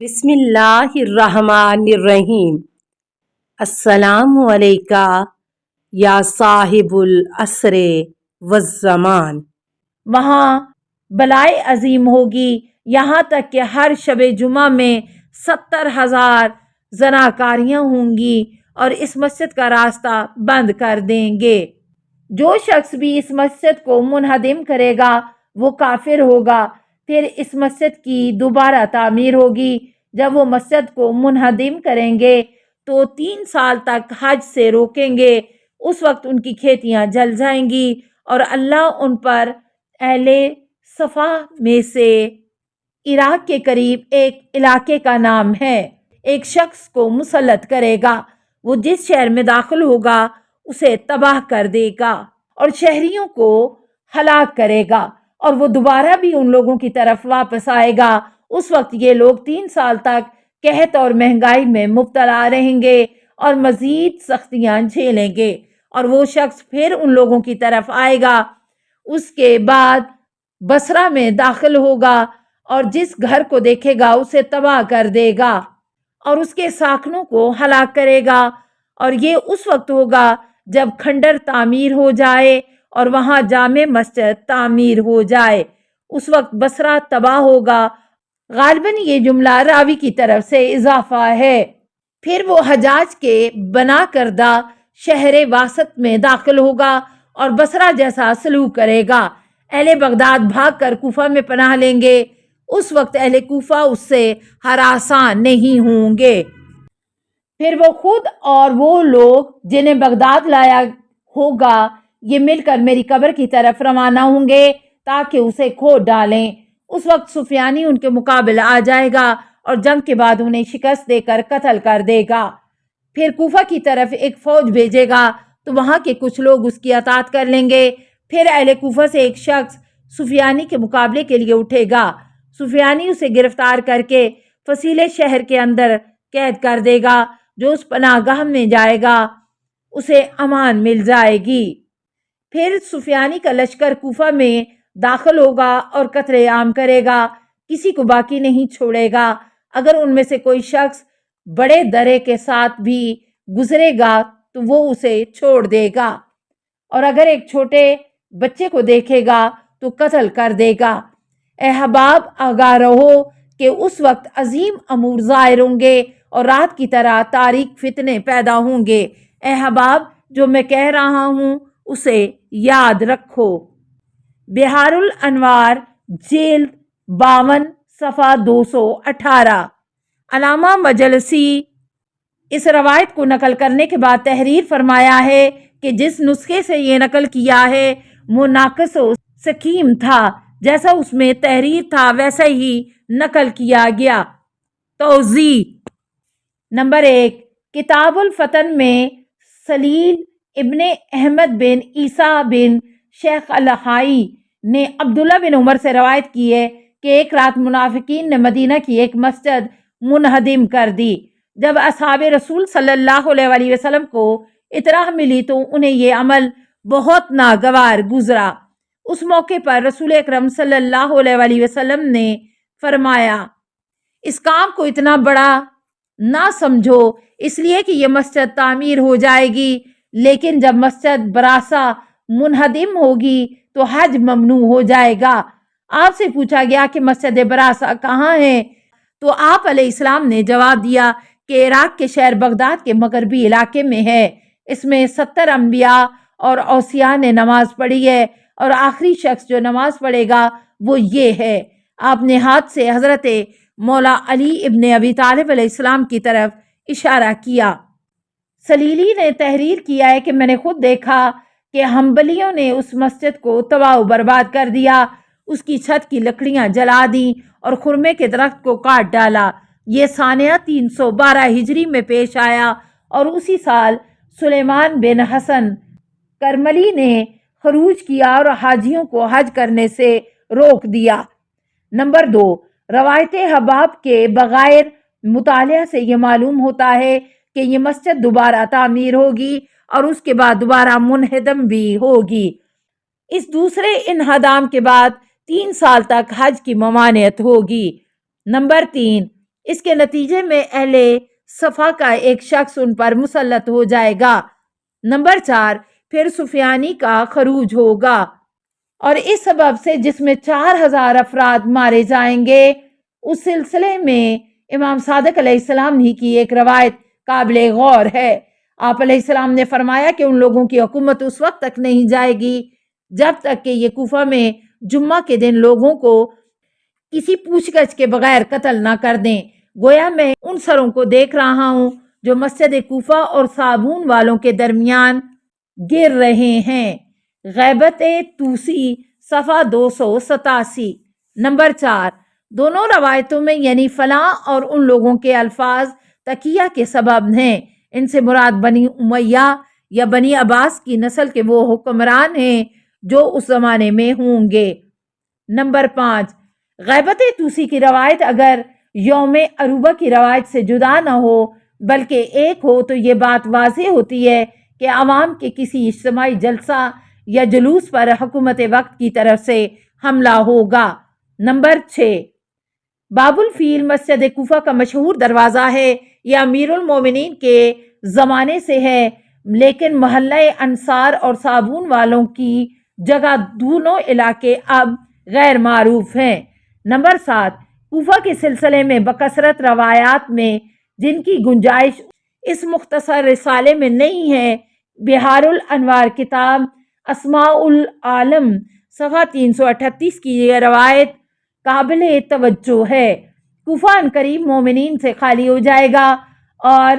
بسم اللہ الرحمن الرحیم۔ السلام علیکہ یا صاحب العصر والزمان۔ وہاں بلائے عظیم ہوگی، یہاں تک کہ ہر شب جمعہ میں 70,000 زناکاریاں ہوں گی اور اس مسجد کا راستہ بند کر دیں گے۔ جو شخص بھی اس مسجد کو منہدم کرے گا وہ کافر ہوگا۔ پھر اس مسجد کی دوبارہ تعمیر ہوگی۔ جب وہ مسجد کو منہدم کریں گے تو 3 سال تک حج سے روکیں گے۔ اس وقت ان کی کھیتیاں جل جائیں گی اور اللہ ان پر اہل صفا میں سے عراق کے قریب ایک علاقے کا نام ہے ایک شخص کو مسلط کرے گا۔ وہ جس شہر میں داخل ہوگا اسے تباہ کر دے گا اور شہریوں کو ہلاک کرے گا، اور وہ دوبارہ بھی ان لوگوں کی طرف واپس آئے گا۔ اس وقت یہ لوگ 3 سال تک قحط اور مہنگائی میں مبتلا رہیں گے اور مزید سختیاں جھیلیں گے، اور وہ شخص پھر ان لوگوں کی طرف آئے گا۔ اس کے بعد بصرہ میں داخل ہوگا اور جس گھر کو دیکھے گا اسے تباہ کر دے گا اور اس کے ساکنوں کو ہلاک کرے گا، اور یہ اس وقت ہوگا جب کھنڈر تعمیر ہو جائے اور وہاں جامع مسجد تعمیر ہو جائے۔ اس وقت بصرہ تباہ ہوگا۔ غالباً یہ جملہ راوی کی طرف سے اضافہ ہے۔ پھر وہ حجاج کے بنا کردہ شہر واسط میں داخل ہوگا اور بصرہ جیسا سلوک کرے گا۔ اہل بغداد بھاگ کر کوفہ میں پناہ لیں گے۔ اس وقت اہل کوفہ اس سے ہراساں نہیں ہوں گے۔ پھر وہ خود اور وہ لوگ جنہیں بغداد لایا ہوگا یہ مل کر میری قبر کی طرف روانہ ہوں گے تاکہ اسے کھود ڈالیں۔ اس وقت سفیانی ان کے مقابل آ جائے گا اور جنگ کے بعد انہیں شکست دے کر قتل کر دے گا۔ پھر کوفہ کی طرف ایک فوج بھیجے گا تو وہاں کے کچھ لوگ اس کی اطاعت کر لیں گے۔ پھر اہل کوفہ سے ایک شخص سفیانی کے مقابلے کے لیے اٹھے گا۔ سفیانی اسے گرفتار کر کے فصیل شہر کے اندر قید کر دے گا۔ جو اس پناہ گاہ میں جائے گا اسے امان مل جائے گی۔ پھر سفیانی کا لشکر کوفہ میں داخل ہوگا اور قتل عام کرے گا، کسی کو باقی نہیں چھوڑے گا۔ اگر ان میں سے کوئی شخص بڑے درے کے ساتھ بھی گزرے گا تو وہ اسے چھوڑ دے گا، اور اگر ایک چھوٹے بچے کو دیکھے گا تو قتل کر دے گا۔ اے حباب آگاہ رہو کہ اس وقت عظیم امور ظاہر ہوں گے اور رات کی طرح تاریک فتنے پیدا ہوں گے۔ اے حباب جو میں کہہ رہا ہوں اسے یاد رکھو۔ بحار الانوار جلد 52 صفحہ 218۔ علامہ مجلسی اس روایت کو نقل کرنے کے بعد تحریر فرمایا ہے کہ جس نسخے سے یہ نقل کیا ہے وہ ناقص و سقیم تھا، جیسا اس میں تحریر تھا ویسا ہی نقل کیا گیا۔ توضیح: نمبر 1، کتاب الفتن میں سلیل ابن احمد بن عیسیٰ بن شیخ الہائی نے عبداللہ بن عمر سے روایت کی ہے کہ ایک رات منافقین نے مدینہ کی ایک مسجد منہدم کر دی۔ جب اصحاب رسول صلی اللہ علیہ وسلم کو اطلاع ملی تو انہیں یہ عمل بہت ناگوار گزرا۔ اس موقع پر رسول اکرم صلی اللہ علیہ وسلم نے فرمایا، اس کام کو اتنا بڑا نہ سمجھو، اس لیے کہ یہ مسجد تعمیر ہو جائے گی، لیکن جب مسجد براسا منہدم ہوگی تو حج ممنوع ہو جائے گا۔ آپ سے پوچھا گیا کہ مسجد براسا کہاں ہے؟ تو آپ علیہ السلام نے جواب دیا کہ عراق کے شہر بغداد کے مغربی علاقے میں ہے۔ اس میں 70 انبیاء اور اوصیاء نے نماز پڑھی ہے، اور آخری شخص جو نماز پڑھے گا وہ یہ ہے۔ آپ نے ہاتھ سے حضرت مولا علی ابن ابی طالب علیہ السلام کی طرف اشارہ کیا۔ سلیلی نے تحریر کیا ہے کہ میں نے خود دیکھا کہ حنبلیوں نے اس مسجد کو تباہ و برباد کر دیا، اس کی چھت کی لکڑیاں جلا دیں اور خرمے کے درخت کو کاٹ ڈالا۔ یہ سانیہ 312 ہجری میں پیش آیا، اور اسی سال سلیمان بن حسن کرملی نے خروج کیا اور حاجیوں کو حج کرنے سے روک دیا۔ نمبر 2، روایت حباب کے بغیر مطالعہ سے یہ معلوم ہوتا ہے کہ یہ مسجد دوبارہ تعمیر ہوگی اور اس کے بعد دوبارہ منہدم بھی ہوگی۔ اس دوسرے انہدام کے بعد 3 سال تک حج کی ممانعت ہوگی۔ نمبر 3، اس کے نتیجے میں اہل صفا کا ایک شخص ان پر مسلط ہو جائے گا۔ نمبر 4، پھر سفیانی کا خروج ہوگا اور اس سبب سے جس میں 4000 افراد مارے جائیں گے۔ اس سلسلے میں امام صادق علیہ السلام ہی کی ایک روایت قابل غور ہے۔ آپ علیہ السلام نے فرمایا کہ ان لوگوں کی حکومت اس وقت تک نہیں جائے گی جب تک کہ یہ کوفہ میں جمعہ کے دن لوگوں کو کسی پوچھ گچھ کے بغیر قتل نہ کر دیں۔ گویا میں ان سروں کو دیکھ رہا ہوں جو مسجد کوفہ اور صابون والوں کے درمیان گر رہے ہیں۔ غیبت طوسی صفحہ 287۔ نمبر 4، دونوں روایتوں میں یعنی فلاں اور ان لوگوں کے الفاظ تقیہ کے سبب ہیں۔ ان سے مراد بنی امیہ یا بنی عباس کی نسل کے وہ حکمران ہیں جو اس زمانے میں ہوں گے۔ نمبر 5، غیبت طوسی کی روایت اگر یوم عروبہ کی روایت سے جدا نہ ہو بلکہ ایک ہو تو یہ بات واضح ہوتی ہے کہ عوام کے کسی اجتماعی جلسہ یا جلوس پر حکومت وقت کی طرف سے حملہ ہوگا۔ نمبر 6، باب الفیل مسجد کوفہ کا مشہور دروازہ ہے۔ یہ امیر المومنین کے زمانے سے ہے لیکن محلہ انصار اور صابون والوں کی جگہ دونوں علاقے اب غیر معروف ہیں۔ نمبر 7، کوفہ کے سلسلے میں بکثرت روایات میں جن کی گنجائش اس مختصر رسالے میں نہیں ہے، بحار الانوار کتاب اسماء العالم صفحہ 338 کی یہ روایت قابل توجہ ہے۔ کوفہ عنقریب مومنین سے خالی ہو جائے گا اور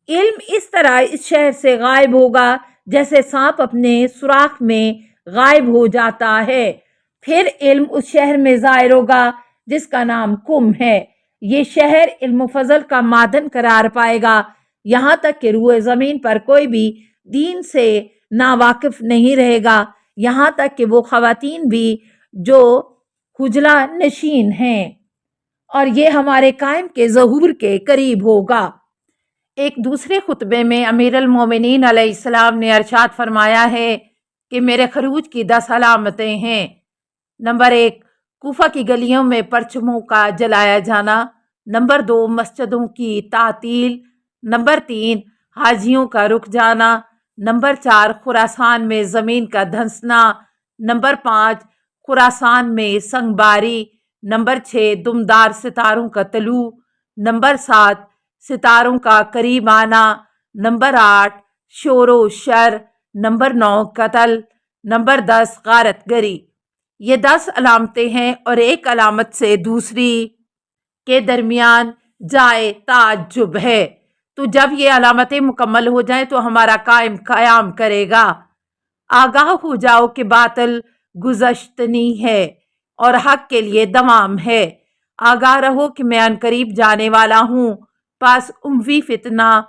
علم اس طرح اس شہر سے غائب ہوگا جیسے سانپ اپنے سوراخ میں غائب ہو جاتا ہے۔ پھر علم اس شہر میں ظاہر ہوگا جس کا نام کم ہے۔ یہ شہر علم و فضل کا معدن قرار پائے گا یہاں تک کہ روئے زمین پر کوئی بھی دین سے ناواقف نہیں رہے گا، یہاں تک کہ وہ خواتین بھی جو حجلہ نشین ہیں، اور یہ ہمارے قائم کے ظہور کے قریب ہوگا۔ ایک دوسرے خطبے میں امیر المومنین علیہ السلام نے ارشاد فرمایا ہے کہ میرے خروج کی 10 علامتیں ہیں۔ نمبر 1، کوفہ کی گلیوں میں پرچموں کا جلایا جانا۔ نمبر 2، مسجدوں کی تعطیل۔ نمبر 3، حاجیوں کا رک جانا۔ نمبر 4، خراسان میں زمین کا دھنسنا۔ نمبر 5، خراسان میں سنگ باری۔ نمبر 6، دمدار ستاروں کا طلوع۔ نمبر 7، ستاروں کا قریب آنا۔ نمبر 8، شور و شر۔ نمبر 9، قتل۔ نمبر 10، غارت گری۔ یہ 10 علامتیں ہیں اور ایک علامت سے دوسری کے درمیان جائے تعجب ہے۔ تو جب یہ علامتیں مکمل ہو جائیں تو ہمارا قیام کرے گا۔ آگاہ ہو جاؤ کہ باطل گزشتنی ہے اور حق کے لیے دوام ہے۔ آگاہ رہو کہ میں عنقریب جانے والا ہوں، پس اموی فتنہ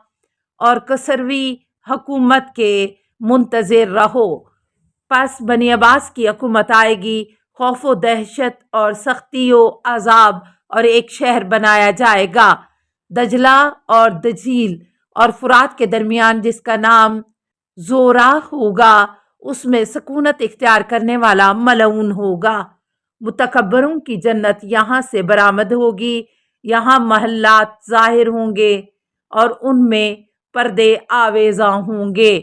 اور کسروی حکومت کے منتظر رہو۔ پس بنی عباس کی حکومت آئے گی، خوف و دہشت اور سختی و عذاب اور ایک شہر بنایا جائے گا دجلہ اور دجیل اور فرات کے درمیان جس کا نام زورا ہوگا، اس میں سکونت اختیار کرنے والا ملعون ہوگا۔ متکبروں کی جنت یہاں سے برآمد ہوگی، یہاں محلات ظاہر ہوں گے اور ان میں پردے آویزاں ہوں گے۔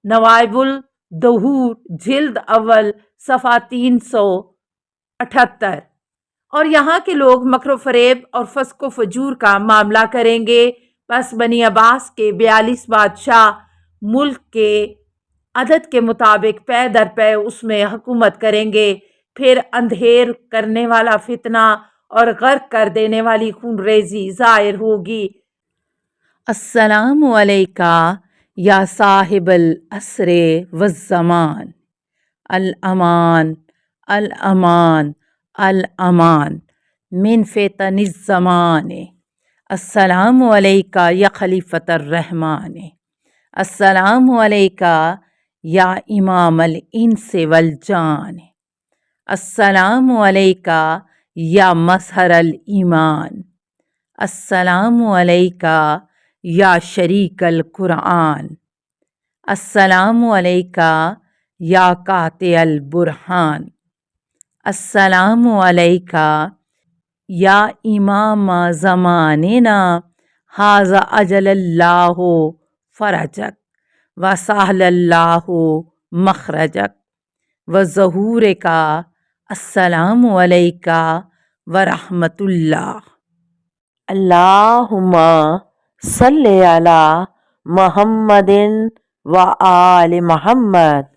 نوائب الدہور جلد اول صفحہ 378۔ اور یہاں کے لوگ مکر و فریب اور فسق و فجور کا معاملہ کریں گے۔ پس بنی عباس کے 42 بادشاہ ملک کے عدد کے مطابق پے در پے اس میں حکومت کریں گے۔ پھر اندھیر کرنے والا فتنہ اور غرق کر دینے والی خون ریزی ظاہر ہوگی۔ السلام علیکہ یا صاحب العصر والزمان، الامان الامان الامان من فتن الزمان۔ السلام علیکہ یا خلیفۃ الرحمن، السلام علیکہ یا امام الانس والجان، السلام علیکہ یا مظہر الایمان، السلام علیکہ یا شریک القرآن، السلام علیکہ یا قاطع البرہان، السلام علیکہ یا امام زماننا حاذا اجل اللہ فرجک و سہل اللہ مخرجک و ظہور کا السلام علیکہ ورحمۃ اللہ۔ اللہم صلی علی محمد و آل محمد